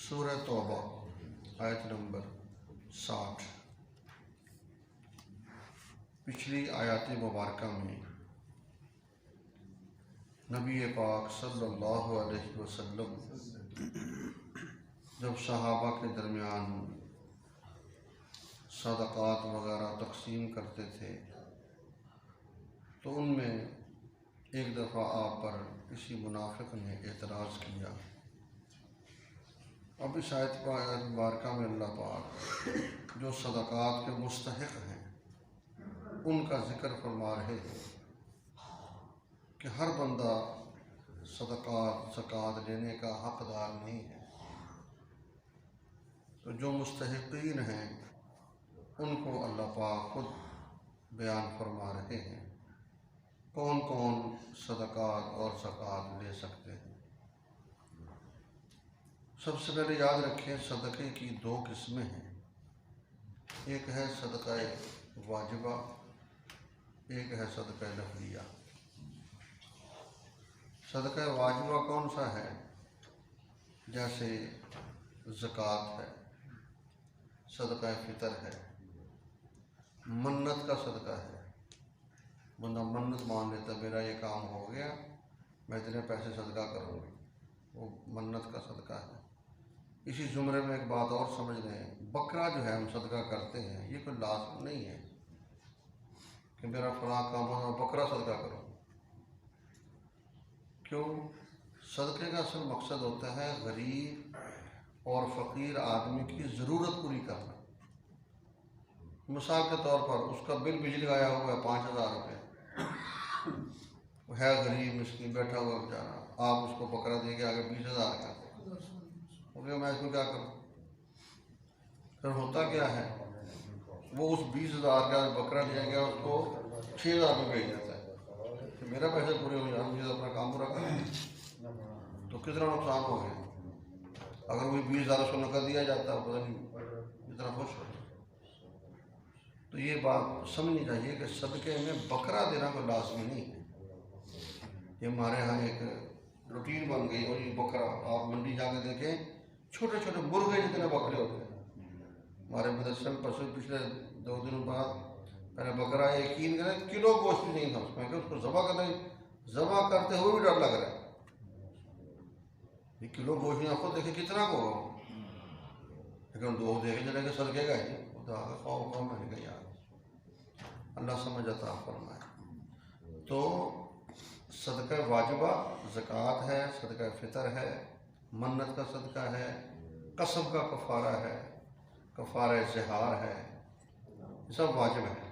سورہ توبہ آیت نمبر 60۔ پچھلی آیات مبارکہ میں نبی پاک صلی اللہ علیہ وسلم جب صحابہ کے درمیان صدقات وغیرہ تقسیم کرتے تھے تو ان میں ایک دفعہ آپ پر کسی منافق نے اعتراض کیا۔ اب اس آیت مبارکہ میں اللہ پاک جو صدقات کے مستحق ہیں ان کا ذکر فرما رہے ہیں کہ ہر بندہ زکوٰۃ لینے کا حقدار نہیں ہے، تو جو مستحقین ہیں ان کو اللہ پاک خود بیان فرما رہے ہیں کون کون صدقات اور زکوٰۃ لے سکتے ہیں۔ سب سے پہلے یاد رکھیں صدقے کی دو قسمیں ہیں، ایک ہے صدقہ واجبہ، ایک ہے صدقہ نفلیہ۔ صدقہ واجبہ کون سا ہے؟ جیسے زکوٰۃ ہے، صدقہ فطر ہے، منت کا صدقہ ہے۔ بندہ منت مان لیتا میرا یہ کام ہو گیا میں اتنے پیسے صدقہ کروں گی، وہ منت کا صدقہ ہے۔ اسی زمرے میں ایک بات اور سمجھ لیں، بکرا جو ہے ہم صدقہ کرتے ہیں یہ کوئی لازم نہیں ہے کہ میرا فلاں کام ہو بکرا صدقہ کرو۔ کیوں؟ صدقے کا اصل مقصد ہوتا ہے غریب اور فقیر آدمی کی ضرورت پوری کرنا۔ مثال کے طور پر اس کا بل بجلی آیا ہوا ہے 5000 روپے، وہ ہے غریب مسکین بیٹھا ہوا بیچارہ، آپ اس کو بکرا دے کے آگے 20000 کا میں اس کو کیا کروں؟ پھر ہوتا کیا ہے وہ اس 20000 کا بکرا لیا گیا اس کو 6000 میں بھیج دیتا ہے کہ میرا پیسے پورے ہو جائیں، مجھے اپنا کام پورا کرنا، تو کتنا نقصان ہو گیا۔ اگر وہی 20000 اس کو نقد دیا جاتا ہے پتہ نہیں کتنا خوش ہوتا۔ تو یہ بات سمجھنی چاہیے کہ صدقے میں بکرا دینا کوئی لازمی نہیں ہے۔ یہ ہمارے ہاں ایک روٹین بن گئی، اور یہ بکرا آپ منڈی جا کے دیکھیں چھوٹے چھوٹے مرغے جتنے بکرے ہوتے ہیں۔ ہمارے مدرسے میں پچھلے 2 دنوں بعد میں نے بکرا یقین کریں کلو گوشت بھی نہیں تھا اس میں، کہ اس کو ذبح کرتے ہوئے بھی ڈر لگ رہا ہے۔ یہ کلو گوشت نہیں، آپ کو دیکھیں کتنا کو ہوگا، لیکن 2 دیکھیں چلے کہ صدقے کا ہی خواب میں نے کہا یار اللہ سمجھ عطا فرمائے۔ تو صدقہ واجبہ زکوٰۃ ہے، صدقہ فطر ہے، منت کا صدقہ ہے، قسم کا کفارہ ہے، کفارہ زہار ہے، یہ سب واجب ہے۔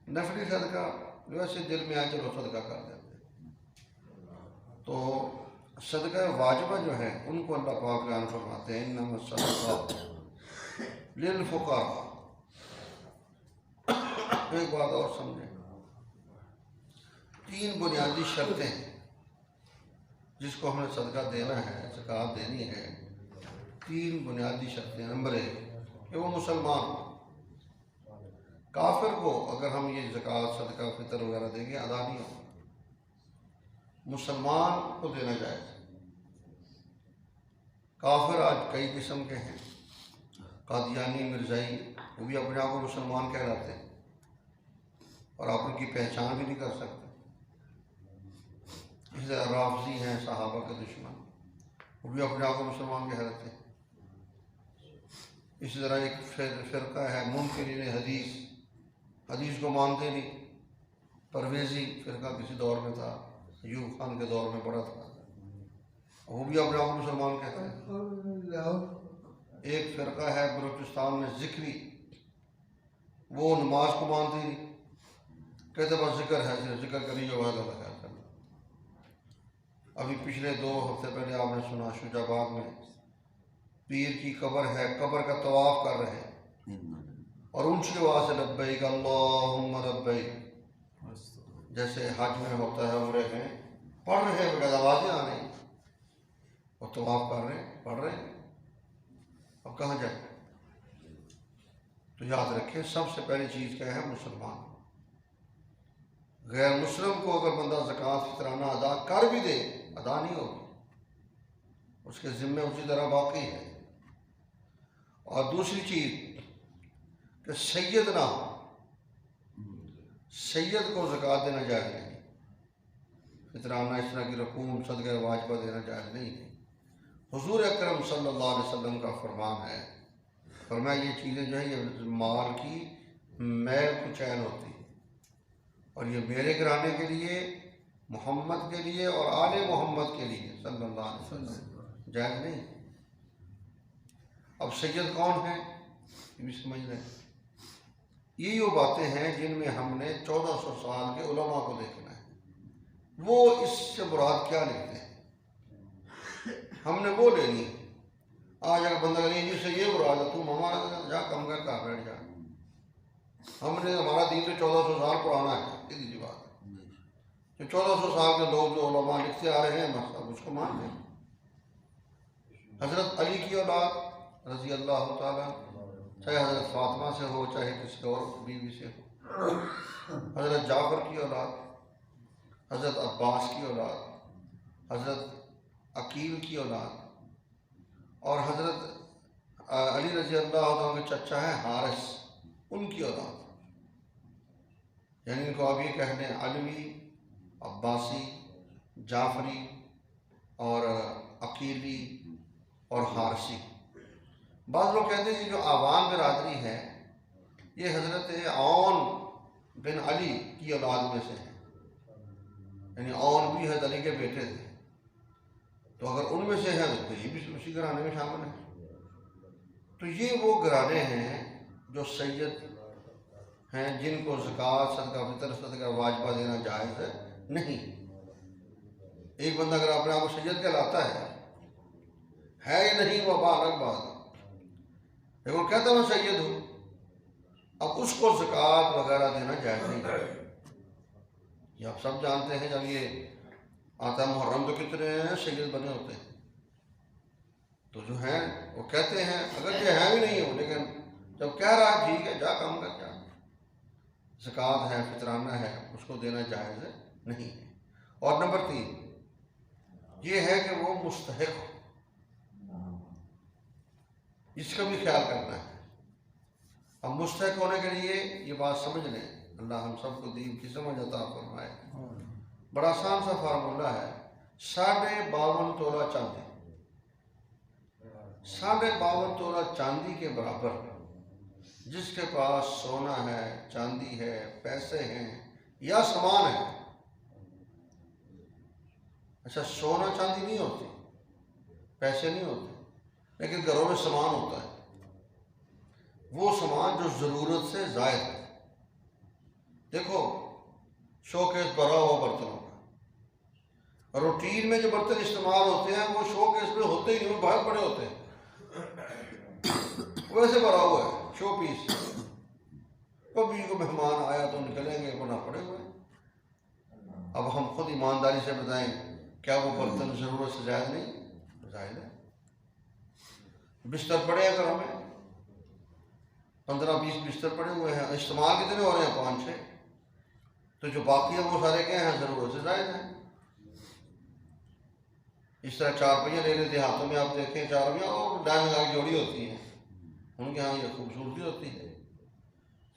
نفلی صدقہ ویسے دل میں آئے چلو صدقہ کر دیتے ہیں۔ تو صدقہ واجبہ جو ہے ان کو اللہ پاک بیان فرماتے ہیں انما الصدقات للفقراء۔ ایک بات اور سمجھیں، 3 بنیادی شرطیں ہیں جس کو ہمیں صدقہ دینا ہے، زکوٰۃ دینی ہے۔ 3 بنیادی شرطیں۔ نمبر 1 کہ وہ مسلمان ہو۔ کافر کو اگر ہم یہ زکوٰۃ صدقہ فطر وغیرہ دیں گے ادا نہیں ہوگا، مسلمان کو دینا جائے۔ کافر آج کئی قسم کے ہیں، قادیانی، مرزائی، وہ بھی اپنے آپ کو مسلمان کہلاتے ہیں اور آپ ان کی پہچان بھی نہیں کر سکتے۔ اس طرح رافضی ہیں صحابہ کے دشمن، وہ بھی اپنے آپ کو مسلمان کہلاتے ہیں۔ اسی طرح ایک فرقہ ہے منکرین حدیث، حدیث کو مانتے نہیں، پرویزی فرقہ کسی دور میں تھا، ایوب خان کے دور میں بڑا تھا، وہ بھی اپنے آپ کو مسلمان کہتے ہیں۔ ایک فرقہ ہے بلوچستان میں ذکری، وہ نماز کو مانتے نہیں، کہتے بس ذکر ہے، ذکر کری جو وعدہ لگا کرنا۔ ابھی پچھلے 2 ہفتے پہلے آپ نے سنا شجاع آباد میں پیر کی قبر ہے، قبر کا طواف کر رہے ہیں اور اونچی آواز سے لبیک اللہم لبیک، جیسے حج میں ہوتا ہے، عمرے میں پڑھ رہے ہیں بغیر آوازیں آ رہی ہیں اور طواف کر رہے ہیں، پڑھ رہے ہیں۔ اب کہاں جائیں؟ تو یاد رکھیں سب سے پہلی چیز کیا ہے؟ مسلمان۔ غیر مسلم کو اگر بندہ زکوٰۃ فطرانہ ادا کر بھی دے ادا نہیں ہوگی، اس کے ذمے اسی طرح باقی ہے۔ اور دوسری چیز کہ سید نہ ہو، سید کو زکوٰۃ دینا جائز نہیں، فطرانہ اس طرح کی رقوم صدقہ واجبہ دینا جائز نہیں ہے۔ حضور اکرم صلی اللہ علیہ وسلم کا فرمان ہے، فرمایا یہ چیزیں جو ہیں یہ مال کی میل کچیل ہوتی ہے، اور یہ میرے گھرانے کے لیے، محمد کے لیے اور آل محمد کے لیے صلی اللہ علیہ وسلم جائز نہیں۔ اب سید کون ہے یہ بھی سمجھ لیں۔ یہ وہ باتیں ہیں جن میں ہم نے 1400 سال کے علماء کو دیکھنا ہے، وہ اس سے مراد کیا لکھتے ہیں، ہم نے وہ لینی ہے۔ آج اگر بندہ نہیں جس سے یہ مراد ہے، تم ہمارا جا کم کر کا بیٹھ جا، ہم نے ہمارا دین تو 1400 سال پرانا ہے، سیدھی بات ہے۔ جو 1400 سال کے لوگ جو علماء لکھتے آ رہے ہیں اب اس کو مان لیں۔ حضرت علی کی اولاد رضی اللہ تعالیٰ، چاہے حضرت فاطمہ سے ہو چاہے کسی اور بیوی سے ہو، حضرت جعفر کی اولاد، حضرت عباس کی اولاد، حضرت عقیل کی اولاد، اور حضرت علی رضی اللہ عنہ کے چچا ہیں حارث، ان کی اولاد، یعنی ان کو اب یہ کہہ دیں علوی، عباسی، جعفری اور عقیلی اور حارثی۔ بعض لوگ کہتے ہیں کہ جو عوام برادری ہے یہ حضرت عون بن علی کی اولاد میں سے ہے، یعنی عون بھی حضرت علی کے بیٹے تھے، تو اگر ان میں سے ہے تو یہ بھی اسی گھرانے میں شامل ہے۔ تو یہ وہ گھرانے ہیں جو سید ہیں جن کو زکوٰۃ، صدقہ فطر، صدقہ واجبہ دینا جائز نہیں۔ ایک بندہ اگر اپنے آپ کو سید کہلاتا ہے یا نہیں وہ الگ بات ہے، لیکن وہ کہتا میں سید ہوں، اب اس کو زکوٰۃ وغیرہ دینا جائز نہیں ہے۔ یہ آپ سب جانتے ہیں، جب یہ آتا محرم تو کتنے ہیں سید بنے ہوتے ہیں، تو جو ہیں وہ کہتے ہیں اگر یہ ہے بھی نہیں ہو، لیکن جب کہہ رہا ہے ٹھیک ہے جا کام کر جا، زکوٰۃ ہے، فطرانہ ہے، اس کو دینا جائز نہیں ہے۔ اور نمبر 3 یہ ہے کہ وہ مستحق ہو، اس کا بھی خیال کرنا ہے۔ اب مستحق ہونے کے لیے یہ بات سمجھ لیں، اللہ ہم سب کو دین کی سمجھ عطا فرمائے۔ بڑا آسان سا فارمولہ ہے، 52.5 تولہ چاندی، 52.5 تولہ چاندی کے برابر جس کے پاس سونا ہے، چاندی ہے، پیسے ہیں یا سامان ہے۔ اچھا سونا چاندی نہیں ہوتی، پیسے نہیں ہوتے، لیکن گھروں میں سامان ہوتا ہے، وہ سامان جو ضرورت سے زائد ہے۔ دیکھو شو کیس بھرا ہوا برتنوں کا، روٹین میں جو برتن استعمال ہوتے ہیں وہ شو کیس میں ہوتے ہی نہیں، وہ باہر پڑے ہوتے ہیں، ویسے بھرا ہوا ہے شو پیس، کبھی کو مہمان آیا تو نکلیں گے ورنہ پڑے ہوئے ہیں۔ اب ہم خود ایمانداری سے بتائیں کیا وہ برتن ضرورت سے زائد نہیں؟ زائد ہے۔ بستر پڑے ہیں گھروں میں، 15-20 بستر پڑے ہوئے ہیں، استعمال کتنے ہو رہے ہیں؟ 5-6، تو جو باقی ہیں وہ سارے کیا ہیں؟ ضرورت سے زائد ہیں۔ اس طرح 4 پہیے لے لیتے، ہاتھوں میں آپ دیکھیں 4 پہیے اور ڈائننگ آگ جوڑی ہوتی ہیں، ان کے ہاں یہ خوبصورتی ہوتی ہے،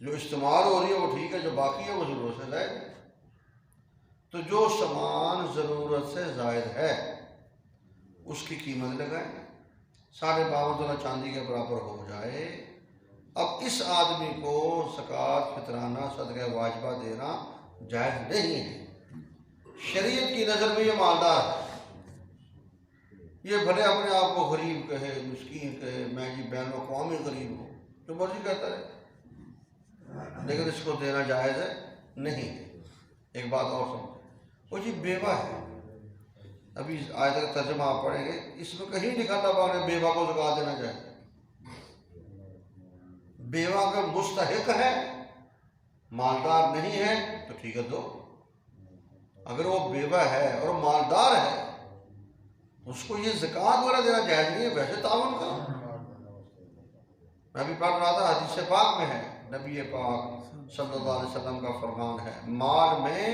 جو استعمال ہو رہی ہے وہ ٹھیک ہے، جو باقی ہے وہ ضرورت سے زائد ہے۔ تو جو سامان ضرورت سے زائد ہے اس کی قیمت لگائیں، 52.5 تولہ چاندی کے برابر ہو جائے۔ اب اس آدمی کو زکوٰۃ، فطرانہ، صدقہ واجبہ دینا جائز نہیں ہے۔ شریعت کی نظر میں یہ مالدار ہے، یہ بھلے اپنے آپ کو غریب کہے، مسکین کہے، میں جی بین الاقوامی غریب ہوں، جو مرضی کہتا ہے، لیکن اس کو دینا جائز نہیں ہے۔ ایک بات اور سمجھیں، وہ جی بیوہ ہے، ابھی آیت کا ترجمہ آپ پڑھیں گے، اس میں کہیں لکھا تھا کہ بیوہ کو زکوٰۃ دینا جائے۔ بیوہ اگر مستحق ہے، مالدار نہیں ہے تو ٹھیک ہے دو، اگر وہ بیوہ ہے اور مالدار ہے اس کو یہ زکوٰۃ وغیرہ دینا جائز نہیں ہے، ویسے تعاون کرو۔ میں بھی پڑھ رہا تھا، حدیث پاک میں ہے، نبی پاک صلی اللہ علیہ وسلم کا فرمان ہے، مال میں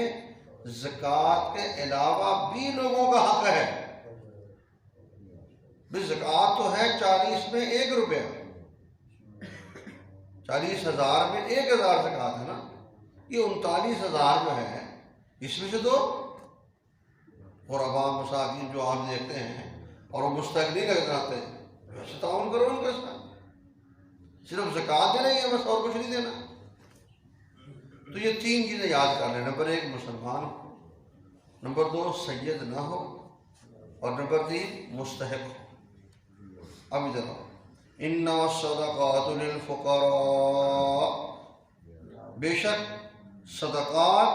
زکوٰۃ کے علاوہ بھی لوگوں کا حق ہے۔ بھی زکوٰۃ تو ہے 40 میں 1 روپیہ، 40,000 میں 1,000 زکوٰۃ ہے نا، یہ 39,000 جو ہے اس میں سے دو، اور عوام مساکین جو آپ دیکھتے ہیں اور وہ مستحق نہیں لگ جاتے، ویسے تعاون کرو ان کے ساتھ، صرف زکوٰۃ دینا ہی ہے بس، اور کچھ نہیں دینا۔ تو یہ 3 چیزیں یاد کر لیں، نمبر 1 مسلمان ہو، نمبر 2 سید نہ ہو، اور نمبر 3 مستحق ہو۔ اب ادھر آؤ، انما الصدقات للفقراء، بے شک صدقات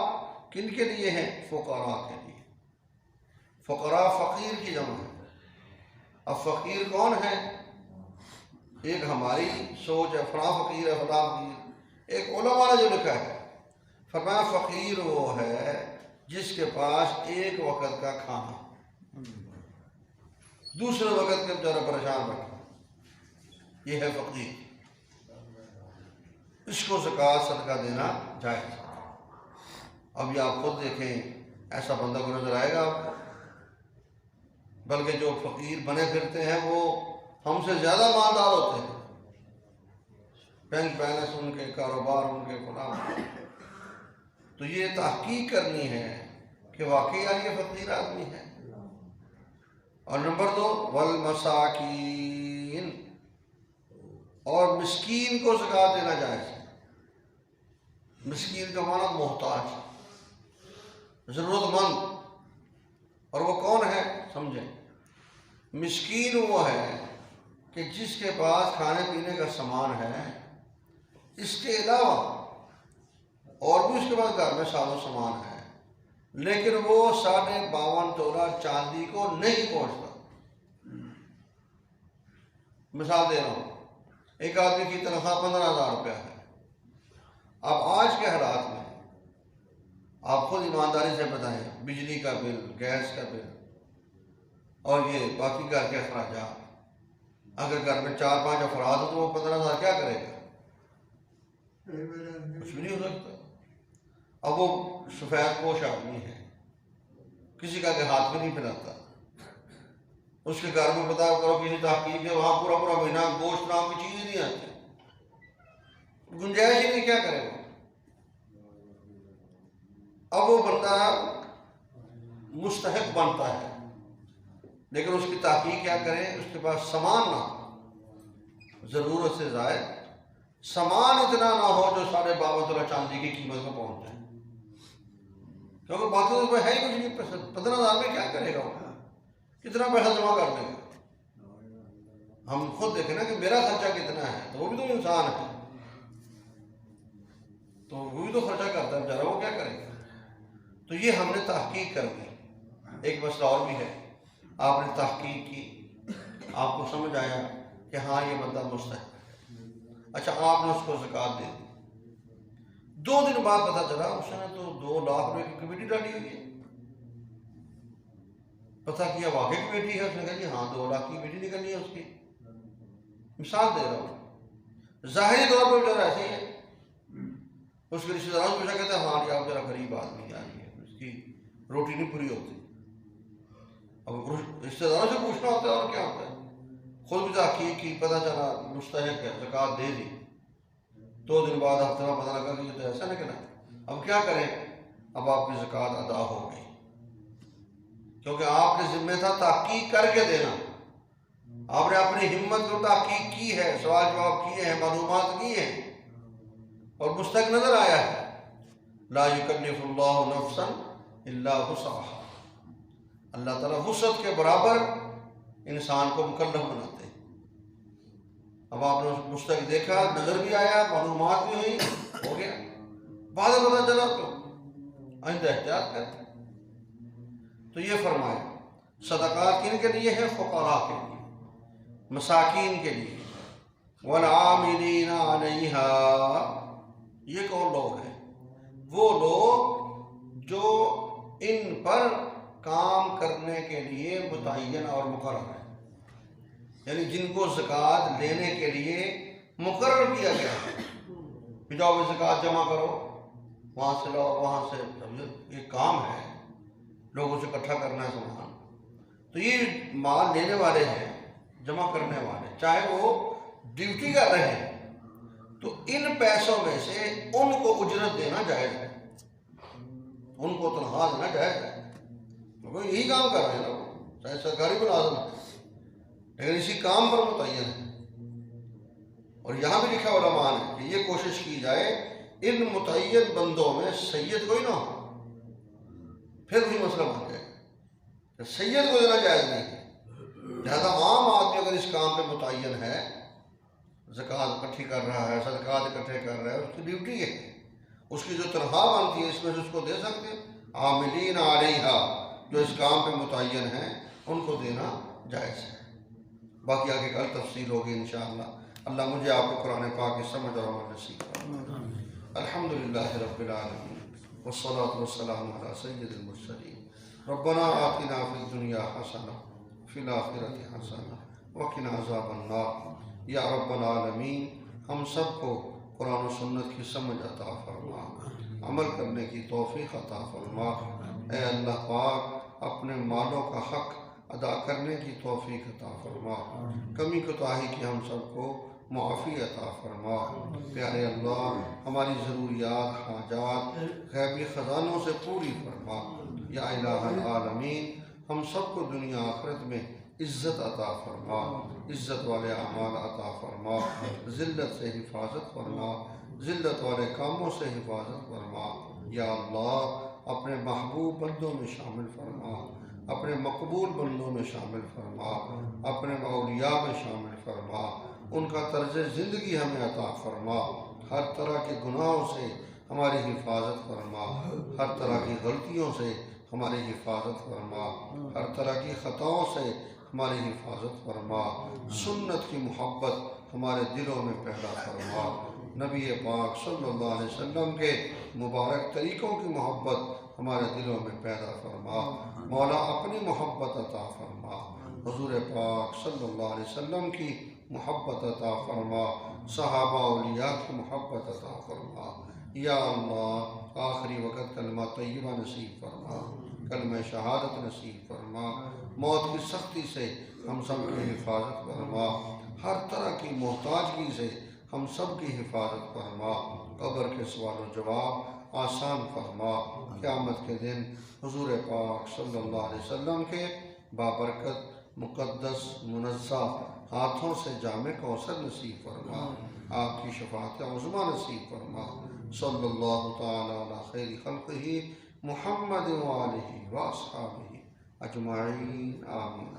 کن کے لیے ہیں؟ فقراء کے لیے۔ فقراء فقیر کی جمع ہے۔ اب فقیر کون ہے؟ ایک ہماری سوچ ہے فلاں فقیر ہے فلاں فقیر، ایک علماء نے جو لکھا ہے فرمایا فقیر وہ ہے جس کے پاس ایک وقت کا کھانا، دوسرے وقت کے بیچارہ پریشان بیٹھا، یہ ہے فقیر، اس کو زکوٰۃ صدقہ دینا جائز۔ اب یہ آپ خود دیکھیں، ایسا بندہ کو نظر آئے گا آپ کو؟ بلکہ جو فقیر بنے پھرتے ہیں وہ ہم سے زیادہ مالدار ہوتے ہیں، بینک بیلنس ان کے، کاروبار ان کے، فلاں۔ تو یہ تحقیق کرنی ہے کہ واقعی یار یہ فقیر آدمی ہے۔ اور نمبر 2 والمساکین، اور مسکین کو زکوٰۃ دینا جائز ہے۔ مسکین کا معنی محتاج، ضرورت مند، اور وہ کون ہے سمجھیں؟ مسکین وہ ہے کہ جس کے پاس کھانے پینے کا سامان ہے، اس کے علاوہ اور بھی اس کے پاس گھر میں ساز و سامان ہے، لیکن وہ 52.5 تولہ چاندی کو نہیں پہنچتا۔ مثال دے رہا ہوں، ایک آدمی کی تنخواہ 15,000 روپیہ ہے۔ اب آج کے حالات میں آپ خود ایمانداری سے بتائیں، بجلی کا بل، گیس کا بل اور یہ باقی گھر کے اخراجات، اگر گھر میں 4-5 افراد ہو تو وہ 15,000 کیا کرے گا؟ کچھ بھی نہیں ہو سکتا۔ اب وہ سفید پوش آدمی ہے، کسی کا کہ ہاتھ بھی نہیں پھیلاتا، اس کے گھر میں پتا کرو کسی تحقیق ہے وہاں پورا پورا مہینہ گوشت نام کی چیز ہی نہیں آتی، گنجائش ہی نہیں، کیا کرے گا؟ اب وہ بندہ مستحق بنتا ہے، لیکن اس کی تحقیق کیا کریں؟ اس کے پاس سامان نہ ہو، ضرورت سے زائد سامان اتنا نہ ہو جو 52.5 تولہ چاندی کی قیمت کو پہنچ جائے، کیونکہ باقی روپے ہے ہی کچھ نہیں۔ 15,000 میں کیا کرے گا؟ کتنا پیسہ جمع کر دے گا؟ ہم خود دیکھیں نا کہ میرا خرچہ کتنا ہے، تو وہ بھی تو انسان ہے، تو وہ بھی تو خرچہ کرتا ہے بیچارہ، وہ کیا کرے گا؟ تو یہ ہم نے تحقیق کر دی۔ ایک مسئلہ اور بھی ہے، آپ نے تحقیق کی، آپ کو سمجھ آیا کہ ہاں یہ بندہ مستحق ہے، اچھا آپ نے اس کو زکوٰۃ دے دی، 2 دن بعد پتہ چلا اس نے تو 2 لاکھ روپے کی کمیٹی ڈالی ہوئی ہے۔ پتہ کیا واقعی کمیٹی ہے، اس نے کہا جی ہاں 2 لاکھ کی کمیٹی نکلنی ہے اس کی۔ مثال دے رہا ہوں، ظاہری طور پر جو ایسے ہی ہے، اس کے رشتے داروں سے پوچھا کہتے ہیں ہاں جی آپ ذرا غریب آدمی آئی ہے، اس کی روٹی نہیں پوری ہوتی۔ اب رشتے داروں سے پوچھنا ہوتا ہے اور کیا ہوتا ہے، خود بھی تحقیق کی، پتہ چلا مستحق ہے، زکوٰۃ دے دی، 2 دن بعد ہفتہ میں پتہ لگا کہ یہ تو ایسا نکلا۔ اب کیا کریں؟ اب آپ کی زکوٰۃ ادا ہو گئی، کیونکہ آپ کے ذمہ تھا تحقیق کر کے دینا، آپ نے اپنی ہمت کو تحقیق کی ہے، سوال جواب کیے ہیں، معلومات کی ہیں، اور مستحق نظر آیا ہے۔ لا یکلف اللہ نفسا الا وسعها، اللہ تعالیٰ وسعت کے برابر انسان کو مکلف بناتے ہیں۔ اب آپ نے مستحق دیکھا، نظر بھی آیا، معلومات بھی ہوئی، ہو گیا، بعد میں پتہ چلا تو آئندہ احتیاط کرتے۔ تو یہ فرمایا صدقات کن کے لیے ہے؟ فقراء کے لیے، مساکین کے لیے، والعاملین علیہا، یہ کون لوگ ہیں؟ وہ لوگ جو ان پر کام کرنے کے لیے متعین اور مقرر ہے، یعنی جن کو زکوٰۃ لینے کے لیے مقرر کیا گیا ہے کہ جاؤ زکوٰۃ جمع کرو، وہاں سے لاؤ، وہاں سے، یہ کام ہے، لوگوں سے اکٹھا کرنا ہے سامان، تو یہ مال لینے والے ہیں، جمع کرنے والے، چاہے وہ ڈیوٹی کر رہے ہیں تو ان پیسوں میں سے ان کو اجرت دینا جائز ہے، ان کو تنخواہ دینا جائز ہے، کیونکہ یہی کام کر رہے ہیں نا وہ، چاہے سرکاری ملازم ہے لیکن اسی کام پر متعین ہے۔ اور یہاں بھی لکھا علماء نے کہ یہ کوشش کی جائے ان متعین بندوں میں سید کوئی نہ ہو، پھر وہی مسئلہ بن جائے کہ سید کو دینا جائز نہیں، لہذا عام آدمی اگر اس کام پہ متعین ہے، زکوٰۃ اکٹھی کر رہا ہے، صدقات اکٹھے کر رہا ہے، اس کی ڈیوٹی ہے، اس کی جو تنخواہ بنتی ہے اس میں سے اس کو دے سکتے ہیں۔ عاملین علیہا، جو اس کام پہ متعین ہیں ان کو دینا جائز ہے۔ باقی آگے کل تفصیل ہوگی انشاءاللہ۔ اللہ مجھے آپ کو قرآن پاک کی سمجھ اور عمل نصیب فرمائے۔ الحمدللہ رب العالمین والصلاة والسلام علی سید المرسلین۔ ربنا آتنا فی الدنیا حسنہ فی الآخرۃ حسنہ وقنا عذاب النار۔ یا رب العالمین، ہم سب کو قرآن و سنت کی سمجھ عطا فرما، عمل کرنے کی توفیق عطا فرما۔ اے اللہ پاک، اپنے مالوں کا حق ادا کرنے کی توفیق عطا فرما، کمی کوتاہی کی ہم سب کو معافی عطا فرما۔ پیارے اللہ، ہماری ضروریات حاجات غیبی خزانوں سے پوری فرما۔ یا الہ العالمین، ہم سب کو دنیا آخرت میں عزت عطا فرما، عزت والے اعمال عطا فرما، ذلت سے حفاظت فرما، ذلت والے کاموں سے حفاظت فرما۔ یا اللہ، اپنے محبوب بندوں میں شامل فرما، اپنے مقبول بندوں میں شامل فرما، اپنے اولیاء میں شامل فرما، ان کا طرز زندگی ہمیں عطا فرما۔ ہر طرح کے گناہوں سے ہماری حفاظت فرما، ہر طرح کی غلطیوں سے ہماری حفاظت فرما، ہر طرح کی خطاؤں سے ہماری حفاظت فرما۔ سنت کی محبت ہمارے دلوں میں پیدا فرما، نبی پاک صلی اللہ علیہ وسلم کے مبارک طریقوں کی محبت ہمارے دلوں میں پیدا فرما۔ مولا اپنی محبت عطا فرما، حضور پاک صلی اللہ علیہ وسلم کی محبت عطا فرما، صحابہ اولیاء کی محبت عطا فرما۔ یا اللہ، آخری وقت کلمہ طیبہ نصیب فرما، کلمہ شہادت نصیب فرما، موت کی سختی سے ہم سب کی حفاظت فرما، ہر طرح کی محتاجگی سے ہم سب کی حفاظت فرما، قبر کے سوال و جواب آسان فرما، قیامت کے دن حضور پاک صلی اللہ علیہ وسلم کے بابرکت مقدس منزہ ہاتھوں سے جام کوثر نصیب فرما، آپ کی شفاعت عظمیٰ نصیب فرما۔ صلی اللہ تعالی علی خیر خلقہ محمد وآلہ واصحابہ اجمعین، آمین۔